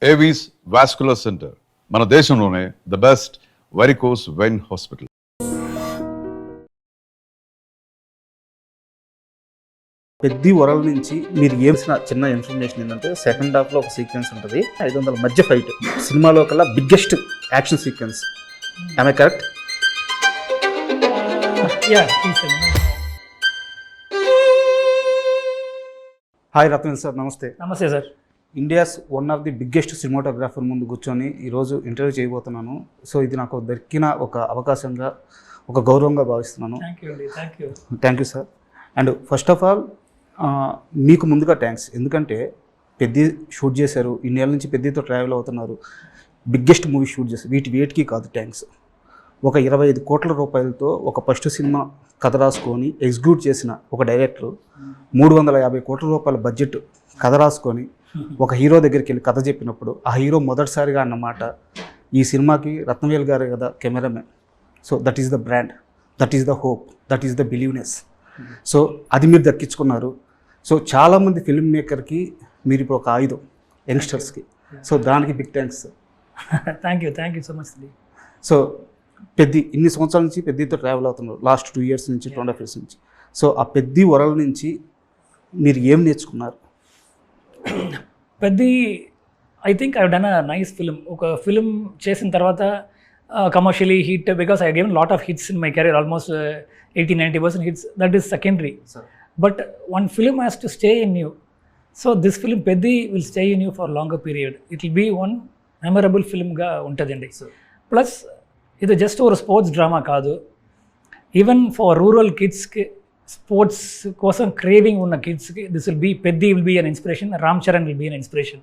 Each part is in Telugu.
ఏవీస్ వాస్కులర్ సెంటర్ మన దేశంలోనే the best varicose vein hospital. పెద్ద వరల నుంచి మీరు ఏమిసిన చిన్న ఇన్ఫర్మేషన్ ఏంటంటే సెకండ్ హాఫ్లో ఒక సీక్వెన్స్ ఉంటుంది 500 మధ్య ఫైట్ సినిమాలో కల్లా బిగ్గెస్ట్ యాక్షన్ సీక్వెన్స్. ఆమె కరెక్ట్? హాయ్ రత్న సార్, నమస్తే. నమస్తే sir. India's one of the biggest cinematographer ముందు కూర్చొని ఈరోజు ఇంటర్వ్యూ చేయబోతున్నాను. సో ఇది నాకు దొరికిన ఒక అవకాశంగా, ఒక గౌరవంగా భావిస్తున్నాను. Thank you sir. And first of all మీకు ముందుగా థ్యాంక్స్, ఎందుకంటే పెద్ద షూట్ చేశారు, ఇన్నేళ్ళ నుంచి పెద్దతో ట్రావెల్ అవుతున్నారు, బిగ్గెస్ట్ మూవీ షూట్ చేశారు. వేటికి కాదు థ్యాంక్స్. ఒక 25 కోట్ల రూపాయలతో ఒక ఫస్ట్ సినిమా కథ రాసుకొని ఎగ్జిక్యూట్ చేసిన ఒక డైరెక్టర్ 350 కోట్ల రూపాయల బడ్జెట్ కథ రాసుకొని ఒక హీరో దగ్గరికి వెళ్ళి కథ చెప్పినప్పుడు ఆ హీరో మొదటిసారిగా అన్నమాట, ఈ సినిమాకి రత్నవేల్ గారు కదా cameraman. So that is the brand, that is the hope, that is the believeness. So అది మీరు దక్కించుకున్నారు. సో చాలామంది ఫిల్మ్ మేకర్కి మీరు ఇప్పుడు ఒక ఆయుధం యంగ్స్టర్స్కి. సో దానికి big thanks. Thank you so much. So ఇన్ని సంవత్సరాల నుంచి పెద్దతో ట్రావెల్ అవుతున్నారు, లాస్ట్ 2 years నుంచి 2.5 years నుంచి. సో ఆ పెద్ద వరల నుంచి మీరు ఏం నేర్చుకున్నారు? I think I done a nice film. ఒక ఫిల్మ్ చేసిన తర్వాత commercially hit, because I given lot of hits in my career, almost 80-90% hits. That is secondary. But one film has to stay in you. So this film Peddi will stay in you for longer period. It will be one memorable ఫిల్మ్గా ఉంటుందండి. ప్లస్ ఇది జస్ట్ ఒక స్పోర్ట్స్ డ్రామా కాదు, ఈవెన్ ఫర్ రూరల్ కిడ్స్కి, స్పోర్ట్స్ కోసం క్రేవింగ్ ఉన్న కిడ్స్కి this will be an inspiration. Ram Charan will be an inspiration.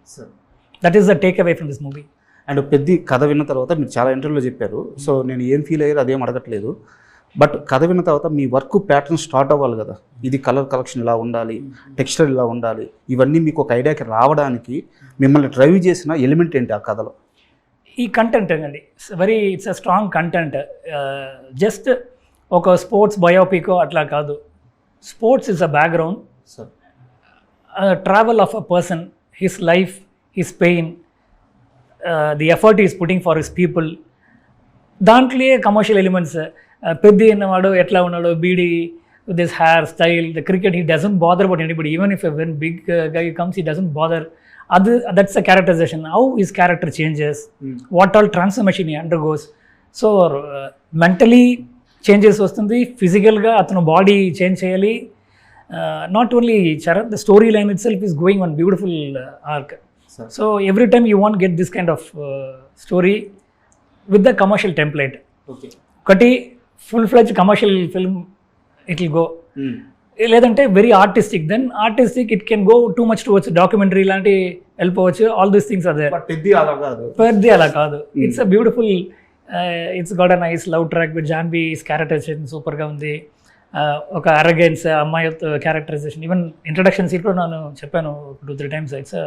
That is the take away from this movie. And పెద్ద కథ విన్న తర్వాత మీరు చాలా ఇంటర్వ్యూలో చెప్పారు. సో నేను ఏం ఫీల్ అయ్యారు అదేం అడగట్లేదు. బట్ కథ విన్న తర్వాత మీ వర్క్ ప్యాటర్న్ స్టార్ట్ అవ్వాలి కదా. ఇది కలర్ కలెక్షన్ ఇలా ఉండాలి, టెక్స్చర్ ఇలా ఉండాలి, ఇవన్నీ మీకు ఒక ఐడియాకి రావడానికి మిమ్మల్ని డ్రైవ్ చేసిన ఎలిమెంట్ ఏంటి ఆ కథలో? ఈ కంటెంట్ అండి, it's a strong content. Just ఒక స్పోర్ట్స్ బయోపికో అట్లా కాదు. Sports is a background, travel of a person, his life, his pain, the effort is putting for his people. దాంట్లో కమర్షియల్ ఎలిమెంట్స్. పెద్ద ఉన్నవాడు ఎట్లా ఉన్నాడు, beedi, with his hair style, the cricket, he doesn't bother about anybody. Even if a very big guy comes, he doesn't bother. That's the characterization. How his character changes, what all transformation he undergoes. So mentally changes వస్తుంది, ఫిజికల్గా అతను బాడీ చేంజ్ చేయాలి. Not only Charan, the story line itself is going one beautiful arc. So every time you want get this kind of story with the commercial template. ఒకటి full fledged commercial film it will go, లేదంటే very artistic. Then artistic it can go too much towards documentary లాంటి వెళ్ళిపోవచ్చు. All these things are there. పెద్ద అలా కాదు. It's a beautiful, it's got a nice love track with Janhvi's characterisation సూపర్గా ఉంది. ఒక అరగెన్స్ అమ్మాయి క్యారెక్టరైజేషన్, ఈవెన్ ఇంట్రడక్షన్ సీట్లో నేను చెప్పాను 2-3 times. It's a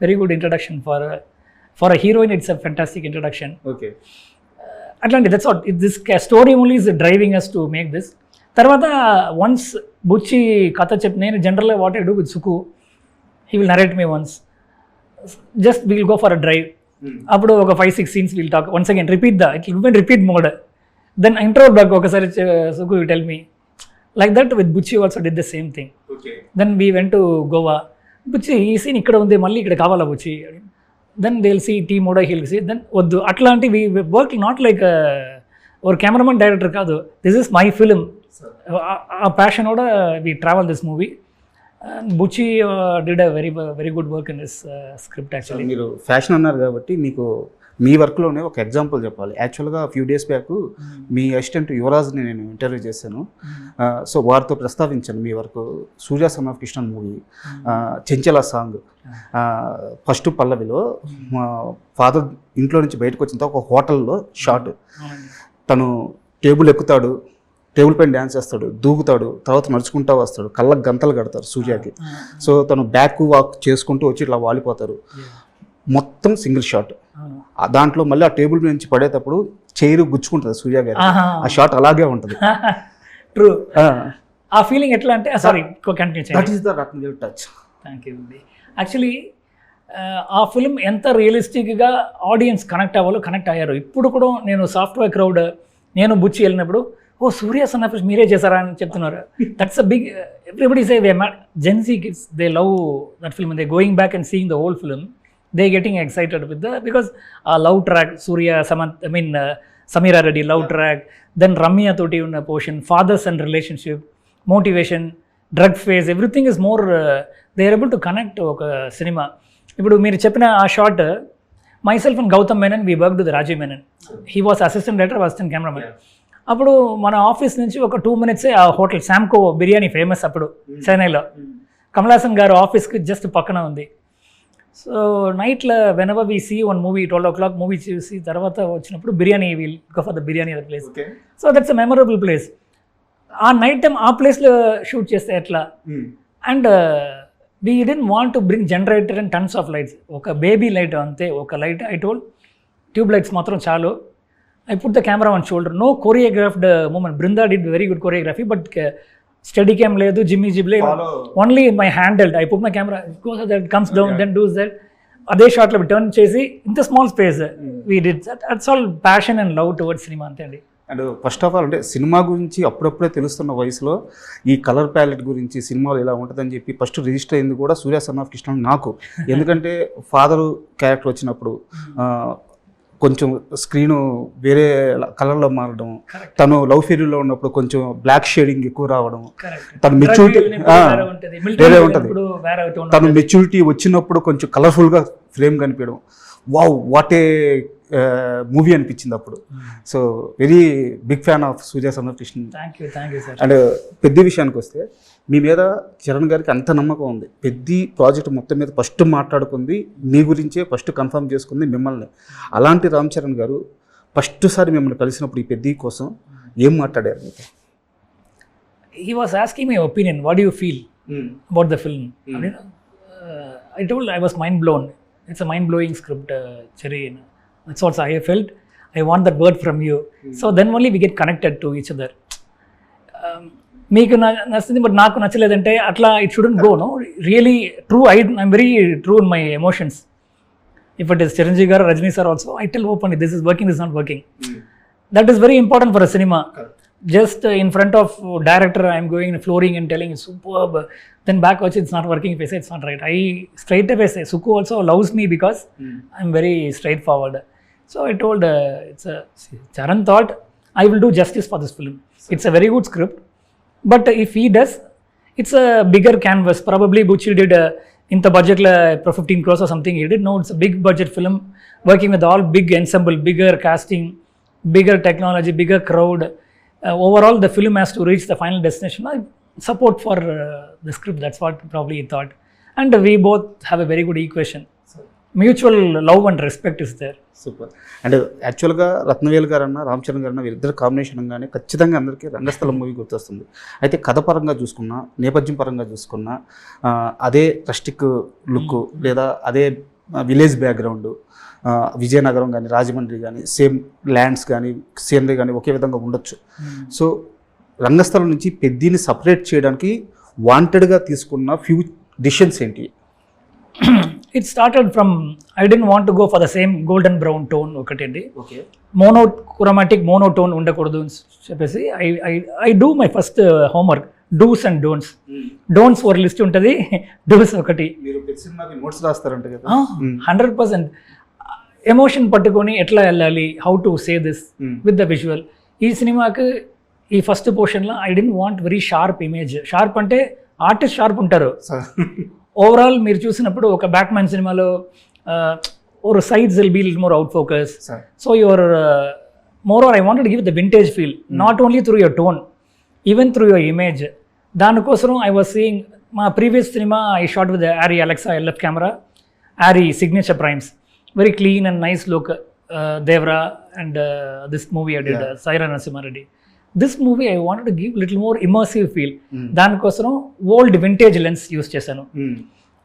very good introduction for a heroine. It's a fantastic introduction. Okay, అట్లాంటి that's what this story only is driving us to make this. తర్వాత వన్స్ బుచ్చి కథ చెప్పి, నేను జనరల్గా what I do with Suku, he will narrate me once, just will go for a drive. అప్పుడు ఒక 5-6 scenes will talk once again, it will repeat mode. Then intro back ఒకసారి Suku you tell me, like that with Buchi also did the same thing. Then we went to Goa. Buchi ఈ సీన్ ఇక్కడ ఉంది, మళ్ళీ ఇక్కడ కావాలా Buchi? Then they will see T mode, he'll see. Then వద్దు, అట్లాంటి వీ వర్క్ నాట్ లైక్ ఒక కెమెరామన్ డైరెక్టర్ కాదు. This is my film. ఆ ప్యాషనోட we travel this movie. Buchi did a very good work in this script. Actually మీరు ఫ్యాషన్ అన్నారు కాబట్టి మీకు మీ వర్క్లోనే ఒక ఎగ్జాంపుల్ చెప్పాలి. యాక్చువల్గా ఫ్యూ డేస్ బ్యాక్ మీ అసిస్టెంట్ యువరాజ్ని నేను ఇంటర్వ్యూ చేశాను. సో వారితో ప్రస్తావించాను మీ work. Surya son of Krishnan movie, Chenchala song, first పల్లవిలో మా ఫాదర్ ఇంట్లో నుంచి బయటకు వచ్చిన తర్వాత ఒక హోటల్లో షాట్, తను టేబుల్ ఎక్కుతాడు, టేబుల్ పైన డ్యాన్స్ చేస్తాడు, దూకుతాడు, తర్వాత నడుచుకుంటూ వస్తాడు, కళ్ళకు గంతలు కడతారు సూర్యకి. సో తను బ్యాక్ వాక్ చేసుకుంటూ వచ్చి ఇట్లా వాలిపోతారు. మొత్తం సింగిల్ షాట్. దాంట్లో మళ్ళీ ఆ టేబుల్ నుంచి పడేటప్పుడు చైరు గుచ్చుకుంటుంది సూర్య గారు. ఆ షాట్ అలాగే ఉంటుంది. ట్రూ. ఆ ఫీలింగ్ ఎట్లా అంటే, సారీ కంటిన్యూ చేయండి. That is the Rathnavel touch. Thank you. Actually ఆ ఫిల్మ్ ఎంత రియలిస్టిక్గా ఆడియన్స్ కనెక్ట్ అవ్వాలో కనెక్ట్ అయ్యారు. ఇప్పుడు కూడా నేను సాఫ్ట్వేర్ క్రౌడ్, నేను బుచ్చి వెళ్ళినప్పుడు ఓ సూర్య సన్ ఆఫ్ మీరే చేశారా అని చెప్తున్నారు. That's a big, everybody say Gen Z kids they love that film, they going back and seeing the whole film, they getting excited with the because ఆ love track Surya Sameera Reddy love track, then Ramya తోటి ఉన్న portion, fathers and relationship, motivation, drug phase, everything is more they are able to connect ఒక సినిమా. ఇప్పుడు మీరు చెప్పిన ఆ short, myself and Gautham Menon we work with Rajiv Menon, he was assistant director, assistant cameraman. అప్పుడు మన ఆఫీస్ నుంచి ఒక 2 minutes ఆ హోటల్ శాంకో బిర్యానీ ఫేమస్ అప్పుడు చెన్నైలో, కమలాసన్ గారు ఆఫీస్కి జస్ట్ పక్కన ఉంది. సో నైట్లో whenever we see one movie 12 o'clock movie చూసి తర్వాత వచ్చినప్పుడు biryani will go for the biryani other place. So that's a memorable place. ఆ నైట్ టైం ఆ ప్లేస్లో షూట్ చేస్తే ఎట్లా, and we didn't want to bring generator and tons of lights, ఒక బేబీ లైట్ అంతే, ఒక light I told tube lights మాత్రం చాలు. I put the camera on shoulder, no choreographed movement. Brinda did very good choreography, but steady cam ledu, Jimmy Jib le, only my handheld. I put my camera, it goes that, comes down, then does that. Ade shot lo turn chesi in the small space we did that. That's all passion and love towards cinema ante andi. And first of all అంటే సినిమా గురించి అప్పుడప్పుడే తెలుస్తున్న వయసులో ఈ కలర్ ప్యాలెట్ గురించి సినిమాలు ఇలా ఉంటుందని చెప్పి ఫస్ట్ రిజిస్టర్ అయింది కూడా సూర్య సన్ ఆఫ్ కృష్ణ నాకు. ఎందుకంటే ఫాదర్ క్యారెక్టర్ వచ్చినప్పుడు కొంచెం స్క్రీను వేరే కలర్లో మారడం, తను లవ్ ఫెయిరీలో ఉన్నప్పుడు కొంచెం బ్లాక్ షేడింగ్ ఎక్కువ రావడం, తను మెచ్యూరిటీ వేరే ఉంటుంది, తను మెచ్యూరిటీ వచ్చినప్పుడు కొంచెం కలర్ఫుల్గా ఫ్రేమ్ కనిపించడం, వావ్ వాట్ ఏ మూవీ అనిపించింది అప్పుడు. So very big fan of Surya son of Krishna. And పెద్ద విషయానికి వస్తే మీ మీద చరణ్ గారికి అంత నమ్మకం ఉంది. పెద్ద ప్రాజెక్ట్ మొత్తం మీద ఫస్ట్ మాట్లాడుకుంది మీ గురించే, ఫస్ట్ కన్ఫర్మ్ చేసుకుంది మిమ్మల్ని. అలాంటి రామ్ చరణ్ గారు ఫస్ట్ సారి మిమ్మల్ని కలిసినప్పుడు ఈ పెద్ద కోసం ఏం మాట్లాడారు మీతో? He was asking my opinion, what do you feel about the film? I told I was mind blown. It's a mind blowing script, Cherry. That's what I felt. I want that word from you. So then only we get connected to each other. మీకు నచ్చింది బట్ నాకు నచ్చలేదంటే అట్లా it shouldn't go. No really true, I'm very true in my emotions. If it is Chiranjeevi garu, Rajini sir also, I tell open this is working, this not working. That is very important for a సినిమా. Just in front of director I am going and flooring and telling it's superb, then back watch it's not working, if I say it's not right, I straight away say Suku also loves me because I'm very straightforward. So I told it's a Charan thought I will do justice for this film. It's a very good script, but if he does, it's a bigger canvas. Probably Bucci did in the budget la 15 crores or something he did. No, it's a big budget film working with all big ensemble, bigger casting, bigger technology, bigger crowd. Overall the film has to reach the final destination. I support for the script, that's what probably he thought, and we both have a very good equation. Mutual love and respect is there. Super. And యాక్చువల్గా రత్నవేలు గారన్నా రామ్ చరణ్ గారన్నా వీరిద్దరు కాంబినేషన్ అనగానే ఖచ్చితంగా అందరికీ రంగస్థలం మూవీ గుర్తొస్తుంది. అయితే కథ పరంగా చూసుకున్నా, నేపథ్యం పరంగా చూసుకున్నా, అదే రస్టిక్ లుక్ లేదా అదే విలేజ్ బ్యాక్గ్రౌండ్, విజయనగరం కానీ రాజమండ్రి కానీ సేమ్ ల్యాండ్స్ కానీ సీనరీ కానీ ఒకే విధంగా ఉండొచ్చు. సో రంగస్థలం నుంచి పెద్దిని సపరేట్ చేయడానికి వాంటెడ్గా తీసుకున్న ఫ్యూ డిసిషన్స్ ఏంటి? It started from I didn't want to go for the same golden brown tone ఒకటండి. ఓకే, మోనోక్రోమాటిక్ మోనోటోన్ ఉండకూడదు అని చెప్పేసి I do my first homework, dos and don'ts. Don'ts ఒక లిస్ట్ ఉంటుంది, డూస్ ఒకటి. మీరు పెద్ద సినిమాకి నోట్స్ రాస్తారంట కదా? 100%. ఎమోషన్ పట్టుకొని ఎట్లా వెళ్ళాలి, how to say this with the visual. ఈ సినిమాకి ఈ ఫస్ట్ పోర్షన్లో I don't want very sharp image. Sharp అంటే ఆర్టిస్ట్ షార్ప్ ఉంటారు. ఓవరాల్ మీరు చూసినప్పుడు ఒక బ్యాట్మ్యాన్ సినిమాలో or sides will be a little more out focus. So your moreover I wanted to give the vintage feel, not only through your tone, even through your image. దానికోసం I was seeing my previous cinema I shot with the Arri Alexa LF camera, Arri signature primes, very clean and nice look. Devra and this movie I did, Saira Narasimha Reddy. This movie I wanted to give little more immersive feel. దానికోసం old vintage lens use చేశాను.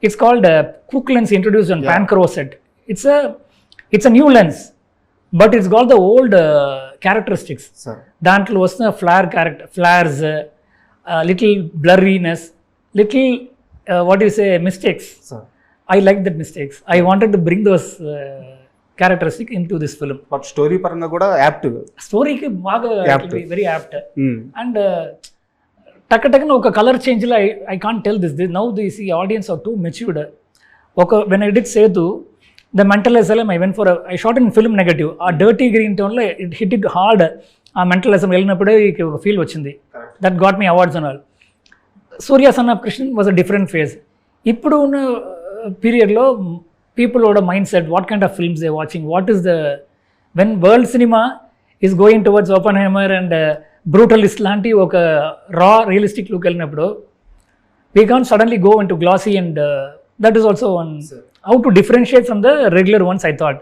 It's called Cook lens introduced on Pancro set. It's a new lens, but it's got the old characteristics. దాంట్లో వస్తున్న flares, little blurriness, little what do you say, mistakes. I liked that mistakes. I wanted to bring those characteristics into this film. But story పరంగా కూడా యాప్ట్. స్టోరీకి బాగా Apt. Very apt. అండ్ టక్కన ఒక కలర్ చేంజ్లో I can't tell this now this ఈ audience are too matured. When I did Sethu the mental SLM I went for I shot in film negative. ఆ డర్టీ గ్రీన్ టోన్లో ఇట్ హిట్ ఇట్ హార్డ్. ఆ మెంటల్ ఎస్ఎం వెళ్ళినప్పుడే ఒక ఫీల్ వచ్చింది. That got me awards and all. Surya son of Krishnan was a different phase. ఇప్పుడు ఉన్న పీరియడ్లో పీపుల్ ఓడ mind set, what kind of films they watching, what is the when world cinema is going towards Oppenheimer and Brutalist లాంటి ఒక రా రియలిస్టిక్ లుక్ వెళ్ళినప్పుడు we can't suddenly go into glassy and that is also one how to differentiate from the regular ones I thought.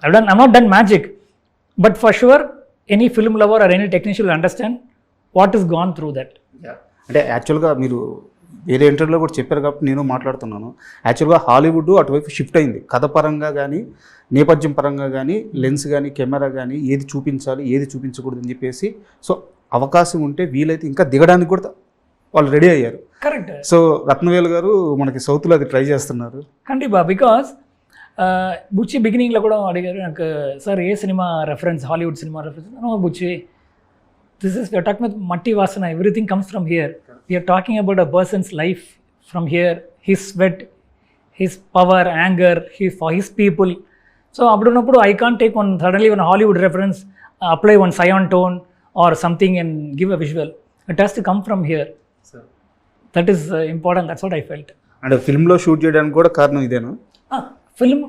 I'm not done magic, but for sure any film lover or any technician will understand what is gone through that. అంటే యాక్చువల్గా మీరు వేరే ఇంటర్వ్యూలో కూడా చెప్పారు కాబట్టి నేను మాట్లాడుతున్నాను. యాక్చువల్గా హాలీవుడ్ అటువైపు షిఫ్ట్ అయింది. కథ పరంగా కానీ, నేపథ్యం పరంగా కానీ, లెన్స్ కానీ, కెమెరా కానీ, ఏది చూపించాలి ఏది చూపించకూడదు అని చెప్పేసి, సో అవకాశం ఉంటే వీలైతే ఇంకా దిగడానికి కూడా వాళ్ళు రెడీ అయ్యారు. కరెక్ట్. సో రత్నవేల్ గారు మనకి సౌత్లో అది ట్రై చేస్తున్నారు. ఖండిపా. బికాస్ బుచ్చి బిగినింగ్లో కూడా అడిగారు నాకు, సార్ ఏ సినిమా రెఫరెన్స్, హాలీవుడ్ సినిమా reference? No Buchi, this is talking with మట్టి వాసన, everything comes from here. We're talking about a person's life from here, his sweat, his power, anger, for his people. So అప్పుడున్నప్పుడు I can't take one suddenly one Hollywood reference, apply one cyan tone or something and give a visual. It has to come from here. That is important. That's what I felt. And ఫిల్మ్లో shoot చేయడానికి కూడా కారణం ఇదేనా? Film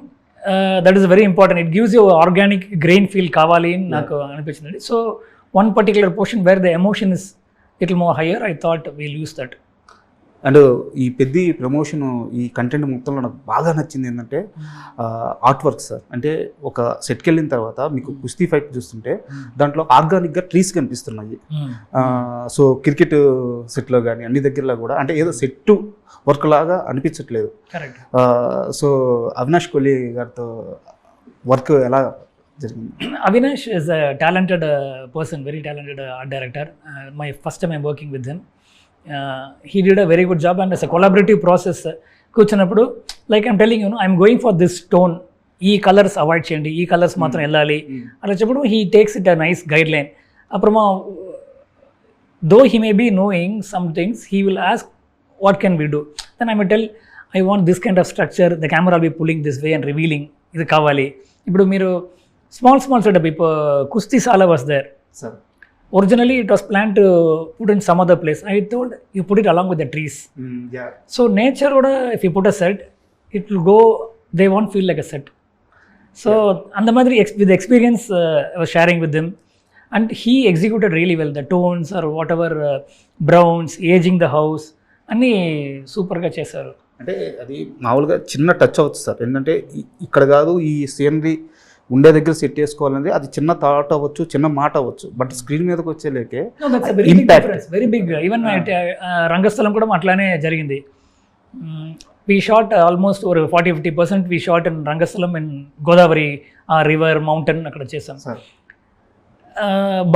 that is very important. It gives you organic grain feel కావాలి అని నాకు అనిపించింది. So one particular portion where the emotion is little more higher, I thought we'll use that. And ఈ పెద్ద ప్రమోషన్, ఈ కంటెంట్ మొత్తంలో నాకు బాగా నచ్చింది ఏంటంటే ఆర్ట్ వర్క్ సార్. అంటే ఒక సెట్కి వెళ్ళిన తర్వాత మీకు కుస్తీ ఫైట్ చూస్తుంటే దాంట్లో ఆర్గానిక్గా ట్రీస్ కనిపిస్తున్నాయి. సో క్రికెట్ సెట్లో కానీ అన్ని దగ్గరలో కూడా అంటే ఏదో సెట్ వర్క్ లాగా అనిపించట్లేదు. సో అవినాష్ కోహ్లీ గారితో వర్క్ ఎలా జరిగింది? Avinash is a talented person, very talented art director. My first time I'm working with him. He did a very good job, and as a collaborative process, కూర్చున్నప్పుడు like I'm telling you, I'm going for this tone, ఈ కలర్స్ అవాయిడ్ చేయండి, ఈ కలర్స్ మాత్రం వెళ్ళాలి అలా చెప్పడం. He takes it a nice guideline. అప్పుడమా though he may be knowing some things, he will ask what can we do. Then I may tell I want this kind of structure, the camera be pulling this way and revealing, ఇది కావాలి. ఇప్పుడు మీరు small setup, Kusti Sala was there. Sir. Originally it was planned to put in some other place. I told you put it along with the trees. Yeah. So nature, if you put a set, it will go, they won't feel like a set. So and the madri with the experience I was sharing with him, and he executed really well. The tones or whatever, browns, aging the house, అన్నీ సూపర్గా చేశారు. అంటే అది మామూలుగా చిన్న టచ్ అవుతుంది సార్. ఏంటంటే ఇక్కడ కాదు, ఈ సీనరీ ఉండే దగ్గర సెట్ చేసుకోవాలంటే అది చిన్న థాట్ అవ్వచ్చు, చిన్న మాట అవ్వచ్చు, బట్ స్క్రీన్ మీదకి వచ్చేలేకే impact very big. Even Rangasthalam కూడా అట్లానే జరిగింది. వీ షాట్ ఆల్మోస్ట్ ఒక 40-50% we shot in Rangasthalam, in Godavari, river, mountain అక్కడ చేసాం.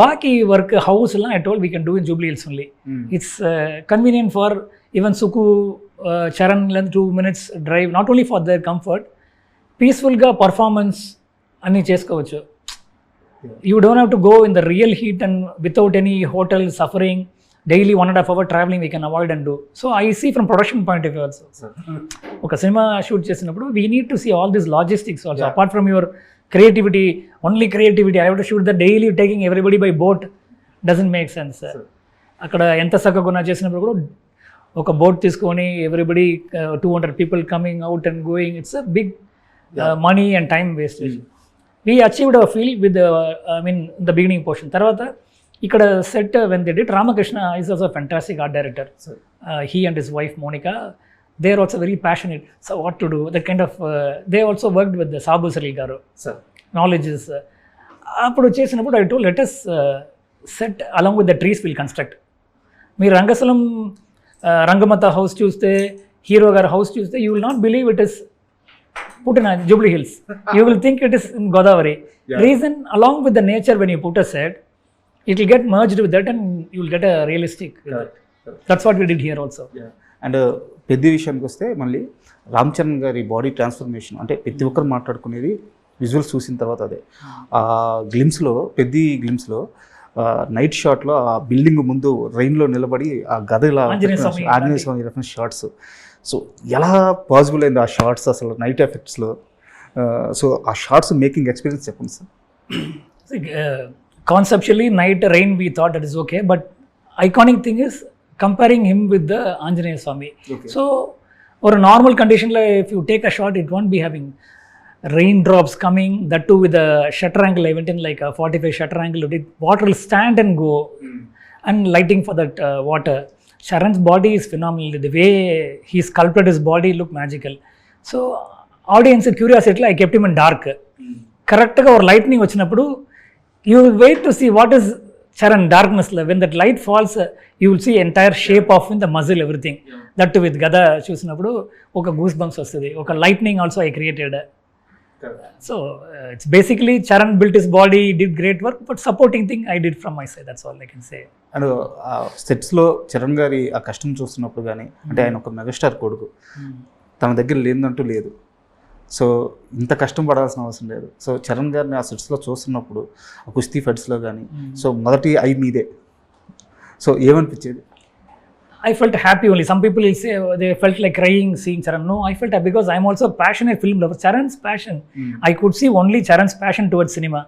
బాకీ వర్క్ హౌస్లో I told we can do in Jubilee Hills only. It's convenient for even Suku, Charan, 2 minutes drive, not only for their comfort, పీస్ఫుల్గా పర్ఫార్మెన్స్ అన్నీ చేసుకోవచ్చు. You don't have to go in the real heat and without any hotel suffering, daily 1.5 hour travelling we can avoid and do. So I see from production point of view also. ఒక సినిమా షూట్ చేసినప్పుడు we need to see all this logistics also. Apart from your creativity, only creativity, I have to shoot the daily taking everybody by boat, doesn't make sense. అక్కడ ఎంత చక్కగా చేసినప్పుడు కూడా ఒక బోట్ తీసుకొని everybody 200 people coming out and going, it's a big money and time wastage. We achieved our field with the beginning portion. Tarvata ikkada set when they did, Ramakrishna is also a fantastic art director. He and his wife Monica, they are also very passionate. So what to do, that kind of they also worked with the Sabu Saril garu. Knowledge is appudu chesinappudu I told, let us set along with the trees we'll construct. Meer Rangasalam Rangamata house chuste, Hero gar house chuste, you will not believe it is put in a Jubilee Hills. You will think it is in Godavari. Reason, along with the nature, when you put a set, it will get merged with that and you will get a realistic. That's what we did here also. And పెద్ద విషయానికి వస్తే మళ్ళీ రామ్ చరణ్ గారి బాడీ ట్రాన్స్ఫర్మేషన్ అంటే ప్రతి ఒక్కరు మాట్లాడుకునేది విజువల్స్ చూసిన తర్వాత అదే. ఆ గ్లిమ్స్లో గ్లిమ్స్లో నైట్ షాట్లో ఆ బిల్డింగ్ ముందు రైన్లో నిలబడి ఆ గద ఇలా ఆంజనేయ స్వామి రెఫరెన్స్ షార్ట్స్. సో ఎలా పాసిబుల్ అయింది ఆ షార్ట్స్ అసలు నైట్ ఎఫెక్ట్స్లో? సో ఆ షార్ట్స్ మేకింగ్ ఎక్స్పీరియన్స్ చెప్పండి sir. Conceptually, night rain, we thought that is okay, but iconic thing is comparing him with the Anjaneya Swami. Okay. So, or a normal condition, like if you take a shot, it won't be having raindrops coming, that too with a shutter angle. I went in like a 45 shutter angle. Water will stand and go, and lighting for that water. Sharan's body is phenomenal. The way he sculpted his body looked magical. So, audience curiosity, I kept him in dark. Correct ga or lightning vachinappudu, you will wait to see what is Charan darkness. When that light falls, you will see entire shape of the muzzle, everything. That too with Gada చూసినప్పుడు ఒక గూస్ బంప్స్ వస్తుంది. ఒక lightning also I created. So it's basically Charan built his body, did great work, but supporting thing I did from my side, that's all I can say. And సెట్స్లో చరణ్ గారి ఆ కష్టం చూస్తున్నప్పుడు కానీ, అంటే ఆయన ఒక మెగాస్టార్ కొడుకు, తన దగ్గర లేదంటూ లేదు. సో ఇంత కష్టం పడాల్సిన అవసరం లేదు. సో చరణ్ గారిని ఆ సెట్స్లో చూస్తున్నప్పుడు ఆ కుస్తీ ఫైట్స్లో కానీ, సో మొదటి ఐ మీదే. So ఏమనిపించేది? I felt happy only. Some people will say they felt like crying seeing Charan. No, I felt happy because I'm also a passionate film lover. Charan's passion. I could see only Charan's passion towards cinema.